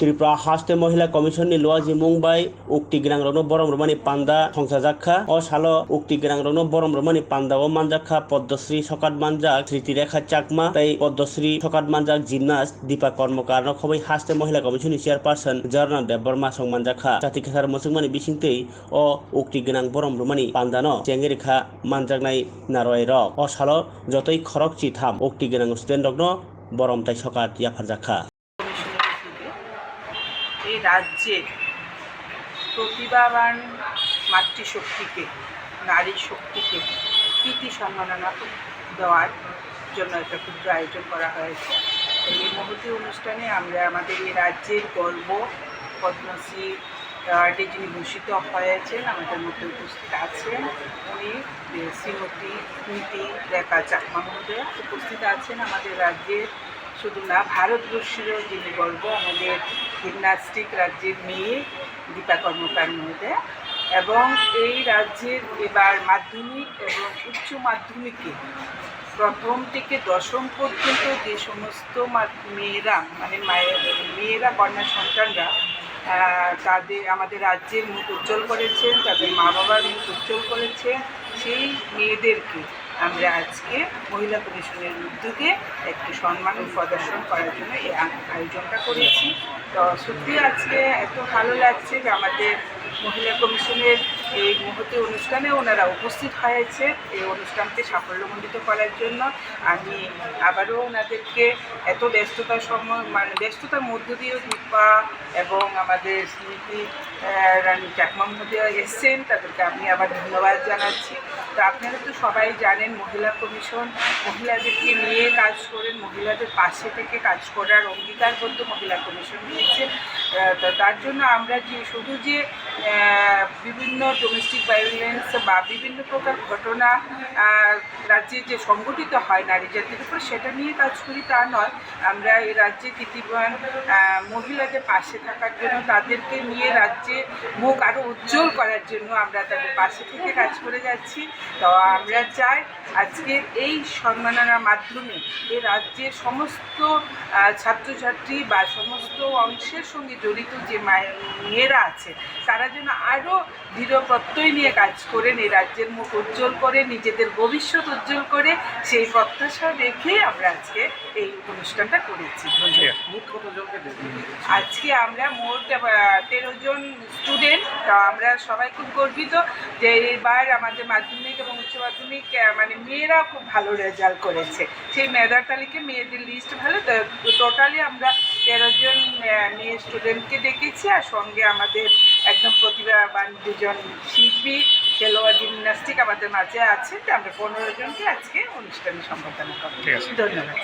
ত্রিপুরা হাস্তে মহিলা কমিশনनि লुवाजि मुंबाइ उक्ति ग्रांग्रावनो बरम रमानि पान्दा संसाजाखा अ सालो उक्ति ग्रांग्रावनो बरम रमानि पान्दा ओ मानजाखा पद्मश्री सकात मानजाक स्मृतिरेखा चाकमा तै पद्मश्री सकात मानजाक जिमनास्ट दीपा कर्मकार खबै हास्ते महिला कमिशननि चेयारपारसन जरना देबबर्मा संमानजाखा जाति केसार मोसुंमानि बिसिंतै अ उक्ति गोनां बरम रमानि पान्दानो चेंगेरेखा मानजाकनाय नारय रक अ सालो जतै खरकचि थाम उक्ति गोनां स्टुडेन्ट रकनो बरम तै सकात याफारजाखा এই রাজ্যে প্রতিভাবান মাতৃশক্তিকে নারী শক্তিকে কৃতি সম্মাননা দেওয়ার জন্য একটা ক্ষুদ্র আয়োজন করা হয়েছে। এই মহতী অনুষ্ঠানে আমরা আমাদের এই রাজ্যের গর্ব পদ্মশ্রী অ্যাওয়ার্ডে যিনি ভূষিত হয়েছেন আমাদের মধ্যে উপস্থিত আছেন, উনি শ্রীমতী স্মৃতিরেখা চাকমা মহোদয়া উপস্থিত আছেন। আমাদের রাজ্যের শুধু না ভারতবর্ষেরও যিনি গর্ব আমাদের জিমনাস্টিক রাজ্যের মেয়ে দীপা কর্মকার মহোদয়া, এবং এই রাজ্যের এবার মাধ্যমিক এবং উচ্চ মাধ্যমিকে প্রথম থেকে দশম পর্যন্ত যে সমস্ত মেয়েরা মেয়েরা কন্যা সন্তানরা তাদের আমাদের রাজ্যের মুখ উজ্জ্বল করেছেন, তাদের মা বাবার মুখ উজ্জ্বল করেছেন, সেই মেয়েদেরকে আমরা আজকে মহিলা কমিশনের উদ্যোগে একটি সম্মান প্রদর্শন করার জন্য এই আয়োজনটা করেছি। তো সত্যি আজকে এত ভালো লাগছে যে আমাদের মহিলা কমিশনের এই মুহূর্তে অনুষ্ঠানে ওনারা উপস্থিত হয়েছে এই অনুষ্ঠানকে সাফল্যমণ্ডিত করার জন্য। আমি আবারও ওনাদেরকে এত ব্যস্ততার ব্যস্ততার মধ্য দিয়েও দীপা এবং আমাদের স্মৃতি রানী চাকমা মহোদয়া এসছেন, তাদেরকে আমি আবার ধন্যবাদ জানাচ্ছি। তো আপনারা তো সবাই জানেন মহিলা কমিশন মহিলাদেরকে নিয়ে কাজ করেন, মহিলাদের পাশে থেকে কাজ করার অঙ্গীকারবদ্ধ মহিলা কমিশন নিয়েছে। তো তার জন্য আমরা শুধু যে বিভিন্ন ডোমেস্টিক ভায়োলেন্স বা বিভিন্ন প্রকার ঘটনা রাজ্যে যে সংগঠিত হয় নারী জাতির উপর সেটা নিয়ে কাজ করি তা নয়, আমরা এই রাজ্যে কৃতিবান মহিলাদের পাশে থাকার জন্য, তাদেরকে নিয়ে রাজ্যে মুখ আরও উজ্জ্বল করার জন্য আমরা তাদের পাশে থেকে কাজ করে যাচ্ছি। তো আমরা চাই আজকের এই সম্মাননার মাধ্যমে এই রাজ্যের সমস্ত ছাত্রছাত্রী বা সমস্ত অংশের সঙ্গে জড়িত যে মেয়েরা আছে তারা যেন আরও দৃঢ় প্রত্যয় নিয়ে কাজ করেন, এই রাজ্যের মুখ উজ্জ্বল করে নিজেদের ভবিষ্যৎ উজ্জ্বল করে, সেই প্রত্যাশা রেখে আমরা আজকে এই অনুষ্ঠানটা করেছি। আজকে আমরা মোট 13 জন স্টুডেন্ট, তো আমরা সবাই খুব গর্বিত যে এবার আমাদের মাধ্যমিক এবং উচ্চ মাধ্যমিক মেয়েরা খুব ভালো রেজাল্ট করেছে। সেই মেধার তালিকায় মেয়েদের লিস্ট ভালো, তো টোটালি আমরা 13 জন মেয়ে স্টুডেন্টকে ডেকেছি, আর সঙ্গে আমাদের একদম প্রতিভাবান 2 জন শিল্পী খেলোয়াড় জিমন্যাস্টিক আমাদের মাঝে আছে। আমরা 15 জনকে আজকে অনুষ্ঠানে সম্বর্ধনা করব। ধন্যবাদ।